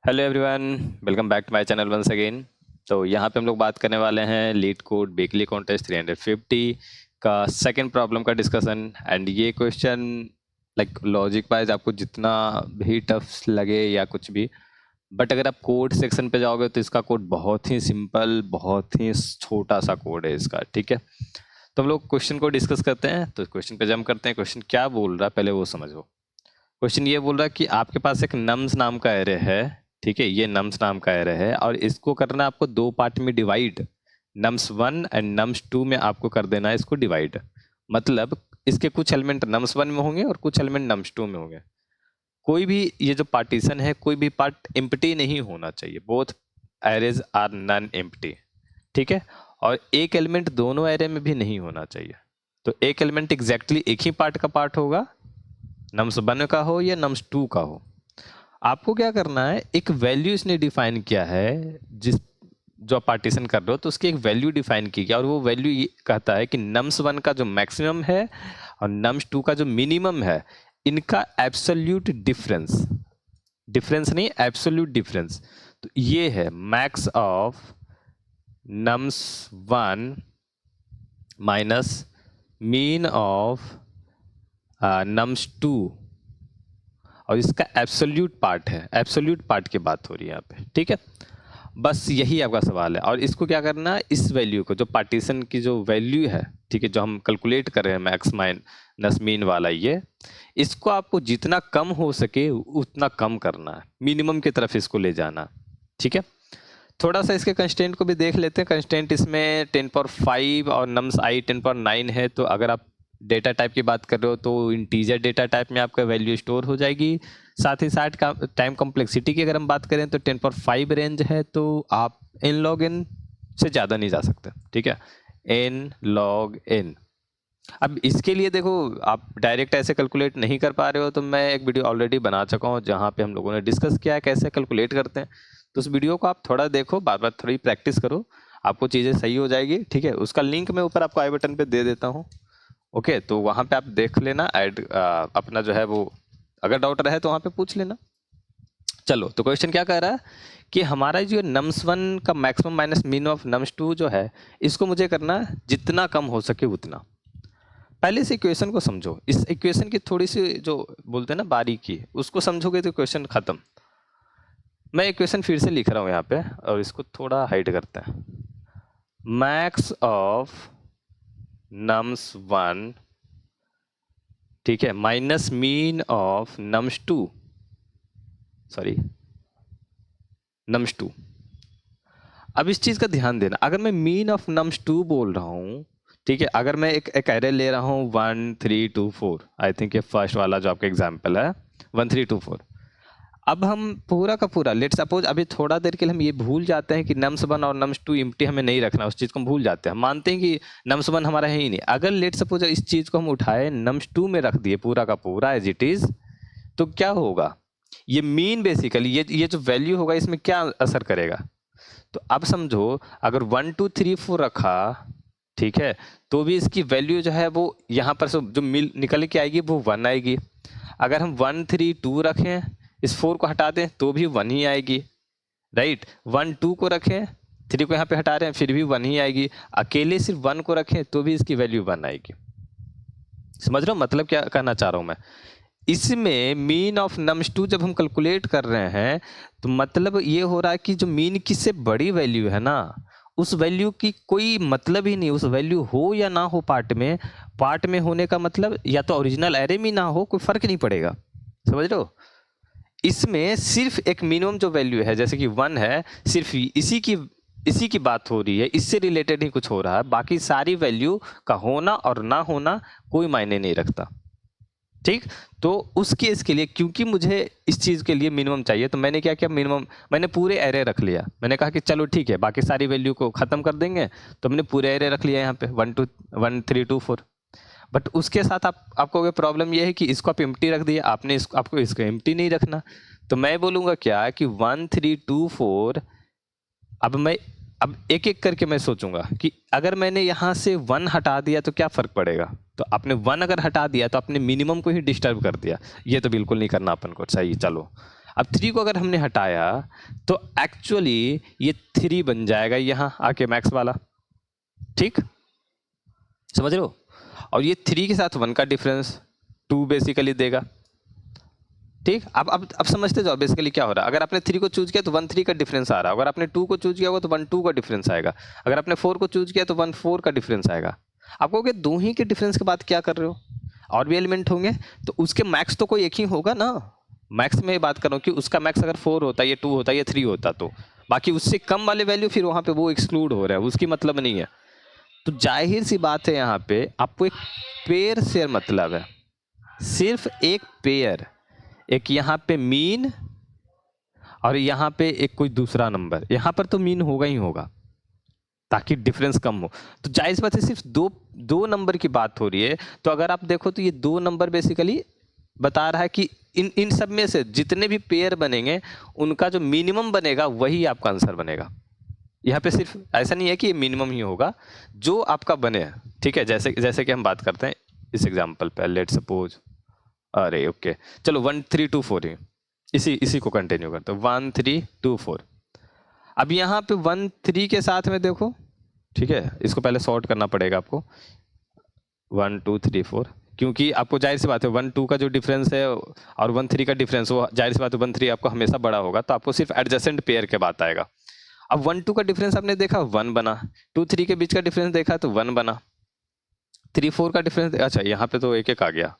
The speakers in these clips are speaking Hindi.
Hello everyone, welcome back to my channel once again. तो यहाँ पे हम लोग बात करने वाले हैं लीड कोड वीकली कॉन्टेस्ट 350 का सेकंड प्रॉब्लम का डिस्कशन। एंड ये क्वेश्चन लाइक लॉजिक वाइज आपको जितना भी टफ लगे या कुछ भी, बट अगर आप कोड सेक्शन पे जाओगे तो इसका कोड बहुत ही सिंपल, बहुत ही छोटा सा कोड है इसका। ठीक है, तो हम लोग क्वेश्चन को डिस्कस करते हैं। तो क्वेश्चन पे जंप करते हैं। क्वेश्चन क्या बोल रहा है पहले वो समझो। क्वेश्चन ये बोल रहा है कि आपके पास एक नम्स नाम का एरे है। ठीक है, ये नम्स नाम का एरे है और इसको करना है आपको दो पार्ट में डिवाइड। नम्स 1 एंड नम्स 2 में आपको कर देना है इसको डिवाइड। मतलब इसके कुछ एलिमेंट नम्स 1 में होंगे और कुछ एलिमेंट नम्स 2 में होंगे। कोई भी ये जो पार्टीशन है, कोई भी पार्ट एम्प्टी नहीं होना चाहिए। Both arrays are non empty. ठीक है, और एक एलिमेंट दोनों एरे में भी नहीं होना चाहिए। तो एक एलिमेंट एग्जैक्टली एक ही पार्ट का पार्ट होगा, नम्स 1 का हो या नम्स 2 का हो। आपको क्या करना है, एक वैल्यू इसने डिफाइन किया है। जिस जो पार्टीशन कर रहे हो तो उसकी एक वैल्यू डिफाइन की गया और वो वैल्यू ये कहता है कि नम्स 1 का जो मैक्सिमम है और नम्स 2 का जो मिनिमम है, इनका एब्सोल्यूट डिफरेंस, डिफरेंस नहीं एब्सोल्यूट डिफरेंस, तो ये है max of nums 1 minus mean of nums 2, और इसका एब्सोल्यूट पार्ट है। एब्सोल्यूट पार्ट की बात हो रही है यहाँ पे। ठीक है, बस यही आपका सवाल है। और इसको क्या करना है, इस वैल्यू को, जो पार्टीशन की जो वैल्यू है, ठीक है, जो हम कैलकुलेट कर रहे हैं मैक्स माइनस मीन वाला, ये इसको आपको जितना कम हो सके उतना कम करना है, मिनिमम की तरफ इसको ले जाना। ठीक है, थोड़ा सा इसके कंस्टेंट को भी देख लेते हैं। कंस्टेंट इसमें 10⁵ और नम्स आई 10⁹ है। तो अगर आप डेटा टाइप की बात कर रहे हो तो इंटीजर डेटा टाइप में आपका वैल्यू स्टोर हो जाएगी। साथ ही साथ टाइम कॉम्प्लेक्सिटी की अगर हम बात करें तो 10⁵ रेंज है, तो आप n log n से ज़्यादा नहीं जा सकते। ठीक है, n log n। अब इसके लिए देखो, आप डायरेक्ट ऐसे कैलकुलेट नहीं कर पा रहे हो तो मैं एक वीडियो ऑलरेडी बना चुका हूँ जहाँ पे हम लोगों ने डिस्कस किया है कैसे कैलकुलेट करते हैं। तो उस वीडियो को आप थोड़ा देखो, बार बार थोड़ी प्रैक्टिस करो, आपको चीज़ें सही हो जाएगी। ठीक है, उसका लिंक मैं ऊपर आपको आई बटन पे दे देता हूँ। ओके, तो वहाँ पे आप देख लेना, ऐड अपना जो है वो, अगर डाउट रहे तो वहाँ पे पूछ लेना। चलो, तो क्वेश्चन क्या कह रहा है कि हमारा जो नम्स 1 का maximum minus mean of nums 2 जो है, इसको मुझे करना है जितना कम हो सके उतना। पहले से इक्वेशन को समझो। इस इक्वेशन की थोड़ी सी जो बोलते हैं ना बारीकी, उसको समझोगे तो क्वेश्चन खत्म। मैं इक्वेशन फिर से लिख रहा हूँ यहाँ पे और इसको थोड़ा हाइड करते हैं। मैक्स ऑफ नम्स 1, ठीक है, minus mean of nums 2, sorry nums 2। अब इस चीज़ का ध्यान देना, अगर मैं मीन ऑफ नम्स 2 बोल रहा हूँ, ठीक है, अगर मैं एक एरे ले रहा हूँ 1 3 2 4, आई थिंक ये फर्स्ट वाला जो आपका एग्जाम्पल है 1 3 2 4। अब हम पूरा का पूरा, लेट सपोज अभी थोड़ा देर के लिए हम ये भूल जाते हैं कि नम्स 1 और नम्स 2 एम्प्टी हमें नहीं रखना, उस चीज़ को हम भूल जाते हैं, हम मानते हैं कि नम्स 1 हमारा है ही नहीं। अगर लेट सपोज इस चीज़ को हम उठाए नम्स 2 में रख दिए पूरा का पूरा एज इट इज़, तो क्या होगा, ये मीन बेसिकली ये जो वैल्यू होगा इसमें क्या असर करेगा। तो अब समझो, अगर 1 2 3 4 रखा, ठीक है, तो भी इसकी वैल्यू जो है वो यहाँ पर से जो मिल निकल के आएगी वो 1 आएगी। अगर हम 1 3 2 रखें, इस 4 को हटा दें तो भी 1 ही आएगी, राइट। 1 2 को रखें, 3 को यहाँ पे हटा रहे हैं फिर भी 1 ही आएगी। अकेले सिर्फ 1 को रखें तो भी इसकी वैल्यू 1 आएगी। समझ रहे हो मतलब क्या कहना चाह रहा हूँ मैं। इसमें मीन ऑफ नम्स 2 जब हम कैलकुलेट कर रहे हैं तो मतलब ये हो रहा है कि जो मीन की से बड़ी वैल्यू है ना, उस वैल्यू की कोई मतलब ही नहीं। उस वैल्यू हो या ना हो पार्ट में होने का मतलब, या तो ओरिजिनल एरे में ना हो, कोई फर्क नहीं पड़ेगा। समझ रहे हो, इसमें सिर्फ एक मिनिमम जो वैल्यू है, जैसे कि 1 है, सिर्फ इसी की बात हो रही है, इससे रिलेटेड ही कुछ हो रहा है। बाकी सारी वैल्यू का होना और ना होना कोई मायने नहीं रखता। ठीक, तो उस केस के लिए, क्योंकि मुझे इस चीज़ के लिए मिनिमम चाहिए, तो मैंने क्या किया, मिनिमम मैंने पूरे एरे रख लिया। मैंने कहा कि चलो ठीक है, बाकी सारी वैल्यू को ख़त्म कर देंगे, तो मैंने पूरे एरे रख लिया यहाँ पे 1 3 2 4। बट उसके साथ आपको प्रॉब्लम ये है कि इसको आप एम्प्टी रख दिया, आपको इसको एम्प्टी नहीं रखना। तो मैं बोलूँगा क्या कि 1 3 2 4, अब एक एक करके मैं सोचूंगा कि अगर मैंने यहाँ से 1 हटा दिया तो क्या फ़र्क पड़ेगा। तो आपने 1 अगर हटा दिया तो आपने मिनिमम को ही डिस्टर्ब कर दिया, ये तो बिल्कुल नहीं करना अपन को। सही, चलो अब 3 को अगर हमने हटाया तो एक्चुअली ये 3 बन जाएगा यहाँ आके मैक्स वाला, ठीक, समझ रहे हो। और ये 3 के साथ 1 का डिफरेंस 2 बेसिकली देगा, ठीक। अब समझते जाओ बेसिकली क्या हो रहा है। अगर आपने 3 को चूज किया तो 1 3 का डिफरेंस आ रहा है, अगर आपने 2 को चूज किया होगा तो 1 2 का डिफरेंस आएगा, अगर आपने 4 को चूज किया तो 1 4 का डिफरेंस आएगा। आपको क्या दो ही के डिफरेंस के बाद क्या कर रहे हो, और भी एलिमेंट होंगे तो उसके मैक्स तो कोई एक ही होगा ना। मैक्स में बात कर रहा हूँ कि उसका मैक्स अगर 4 होता है, ये 2 होता है, ये 3 होता, तो बाकी उससे कम वाले वैल्यू फिर वहाँ पे वो एक्सक्लूड हो रहा है, उसकी मतलब नहीं है। तो जाहिर सी बात है यहाँ पे आपको एक पेयर से मतलब है, सिर्फ एक पेयर, एक यहाँ पे मीन और यहाँ पे एक कोई दूसरा नंबर, यहाँ पर तो मीन होगा ही होगा ताकि डिफरेंस कम हो। तो जाहिर बात है सिर्फ दो नंबर की बात हो रही है। तो अगर आप देखो तो ये 2 नंबर बेसिकली बता रहा है कि इन सब में से जितने भी पेयर बनेंगे उनका जो मिनिमम बनेगा वही आपका आंसर बनेगा। यहाँ पे सिर्फ ऐसा नहीं है कि ये मिनिमम ही होगा, जो आपका बने, ठीक है। जैसे कि हम बात करते हैं इस एग्जाम्पल पे, लेट सपोज, अरे ओके चलो 1 3 2 4 ही इसी को कंटिन्यू करते हैं, 1 3 2 4। अब यहाँ पे 1 3 के साथ में देखो, ठीक है, इसको पहले सॉर्ट करना पड़ेगा आपको, 1 2 3 4, क्योंकि आपको जाहिर सी बात है 1 2 का जो डिफरेंस है और 1 3 का डिफरेंस, वो जाहिर सी बात है 1 3 आपको हमेशा बड़ा होगा, तो आपको सिर्फ एडजेसेंट पेयर के बात आएगा। अब 1 2 का डिफरेंस आपने देखा 1 बना, 2 3 के बीच का डिफरेंस देखा तो 1 बना, 3 4 का डिफरेंस, अच्छा यहाँ पे तो एक एक आ गया,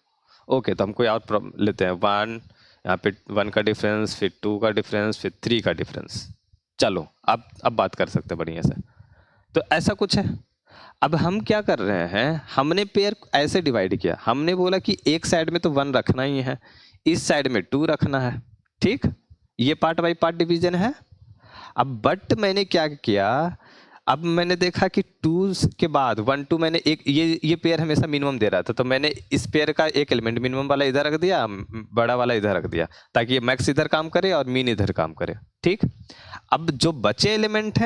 ओके। तो हम कोई और लेते हैं, 1 यहाँ पे 1 का डिफरेंस, फिर 2 का डिफरेंस, फिर 3 का डिफरेंस। चलो अब बात कर सकते हैं बढ़िया से। तो ऐसा कुछ है। अब हम क्या कर रहे हैं, हमने पेयर ऐसे डिवाइड किया, हमने बोला कि एक साइड में तो 1 रखना ही है, इस साइड में 2 रखना है, ठीक, ये पार्ट बाई पार्ट डिवीजन है। अब बट मैंने क्या किया, अब मैंने देखा कि 2 के बाद 1 2 मैंने एक ये पेयर हमेशा मिनिमम दे रहा था, तो मैंने इस पेयर का एक एलिमेंट मिनिमम वाला इधर रख दिया, बड़ा वाला इधर रख दिया, ताकि ये मैक्स इधर काम करे और मीन इधर काम करे, ठीक। अब जो बचे एलिमेंट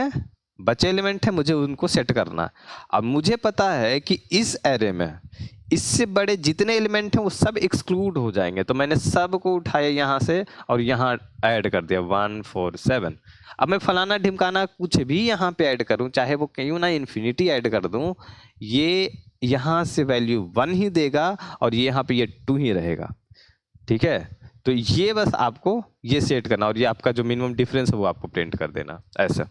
हैं मुझे उनको सेट करना है। अब मुझे पता है कि इस एरे में इससे बड़े जितने एलिमेंट हैं वो सब एक्सक्लूड हो जाएंगे, तो मैंने सब को उठाया यहाँ से और यहाँ ऐड कर दिया 1 4 7। अब मैं फलाना ढिमकाना कुछ भी यहाँ पे ऐड करूँ, चाहे वो क्यों ना इन्फिनिटी ऐड कर दूँ, ये यहाँ से वैल्यू 1 ही देगा और ये यहाँ पे ये 2 ही रहेगा, ठीक है। तो ये बस आपको ये सेट करना और ये आपका जो मिनिमम डिफरेंस है वो आपको प्रिंट कर देना ऐसा।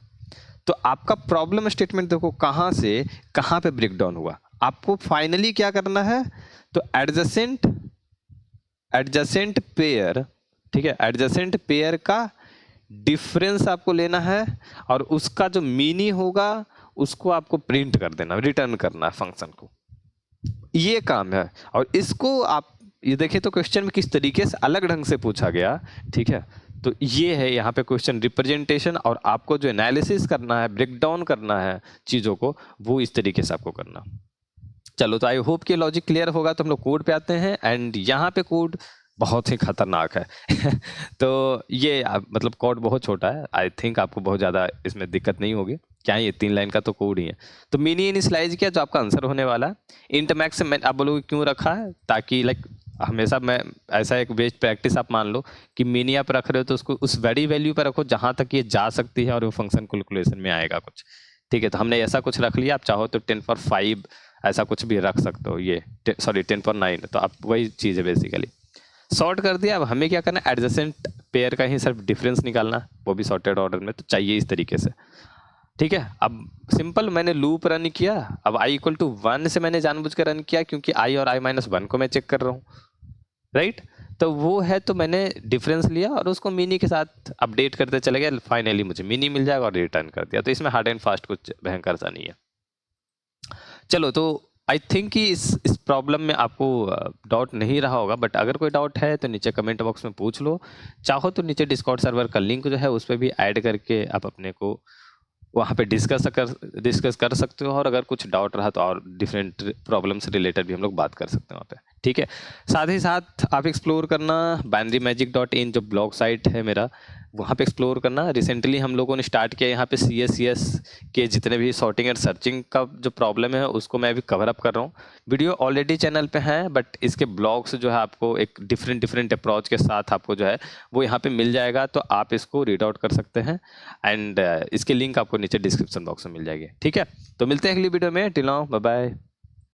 तो आपका प्रॉब्लम स्टेटमेंट देखो कहाँ से कहाँ पे ब्रेक डाउन हुआ। आपको फाइनली क्या करना है, तो एडजेसेंट पेयर, ठीक है, एडजेसेंट पेयर का डिफरेंस आपको लेना है और उसका जो मीनी होगा उसको आपको प्रिंट कर देना, रिटर्न करना है फंक्शन को, ये काम है। और इसको आप ये देखिए तो क्वेश्चन में किस तरीके से अलग ढंग से पूछा गया, ठीक है। तो ये है यहाँ पे क्वेश्चन रिप्रेजेंटेशन, और आपको जो एनालिसिस करना है, ब्रेक डाउन करना है चीज़ों को, वो इस तरीके से आपको करना। चलो तो आई होप कि लॉजिक क्लियर होगा। तो हम लोग कोड पे आते हैं, एंड यहाँ पे कोड बहुत ही खतरनाक है तो ये मतलब कोड बहुत छोटा है, आई थिंक आपको बहुत ज़्यादा इसमें दिक्कत नहीं होगी। क्या है, ये 3 लाइन का तो कोड ही है। तो मिनी इनिशियलाइज किया जो आपका आंसर होने वाला है। इंट मैक्स में आप बोलोगे क्यों रखा है, ताकि लाइक हमेशा मैं ऐसा एक बेस्ट प्रैक्टिस आप मान लो कि मिनी आप रख रहे हो तो उसको उस बड़ी वैल्यू पर रखो जहाँ तक ये जा सकती है और वो फंक्शन कैलकुलेशन में आएगा कुछ, ठीक है। तो हमने ऐसा कुछ रख लिया, आप चाहो तो 10⁴ ऐसा कुछ भी रख सकते हो, ये सॉरी 10⁴, तो आप वही चीज़ है बेसिकली। सॉर्ट कर दिया। अब हमें क्या करना है, एडजेसेंट पेयर का ही सिर्फ डिफरेंस निकालना, वो भी सॉर्टेड ऑर्डर में, तो चाहिए इस तरीके से, ठीक है। अब सिंपल मैंने लूप रन किया। अब i = 1 से मैंने जानबूझ कर रन किया क्योंकि i और i - 1 को मैं चेक कर रहा हूँ, राइट। तो वो है, तो मैंने डिफरेंस लिया और उसको मिनी के साथ अपडेट करते चले गया, फाइनली मुझे मिनी मिल जाएगा और रिटर्न कर दिया। तो इसमें हार्ड एंड फास्ट कुछ भयंकर सा नहीं है। चलो तो आई थिंक कि इस प्रॉब्लम में आपको डाउट नहीं रहा होगा, बट अगर कोई डाउट है तो नीचे कमेंट बॉक्स में पूछ लो। चाहो तो नीचे डिस्कॉर्ड सर्वर का लिंक जो है उस पर भी ऐड करके आप अपने को वहाँ पे डिस्कस कर सकते हो, और अगर कुछ डाउट रहा तो और डिफरेंट प्रॉब्लम से रिलेटेड भी हम लोग बात कर सकते हैं वहाँ पे। ठीक है। साथ ही साथ आप एक्सप्लोर करना binarymagic.in जो ब्लॉग साइट है मेरा, वहाँ पे एक्सप्लोर करना। रिसेंटली हम लोगों ने स्टार्ट किया यहाँ पे CSCS के जितने भी सॉर्टिंग एंड सर्चिंग का जो प्रॉब्लम है उसको मैं अभी कवर अप कर रहा हूँ। वीडियो ऑलरेडी चैनल पे है, बट इसके ब्लॉग्स जो है आपको एक डिफरेंट अप्रोच के साथ आपको जो है वो यहाँ पे मिल जाएगा, तो आप इसको रीड आउट कर सकते हैं। एंड इसकी लिंक आपको नीचे डिस्क्रिप्शन बॉक्स में मिल जाएगी। ठीक है, तो मिलते हैं अगली वीडियो में। Till now, bye bye.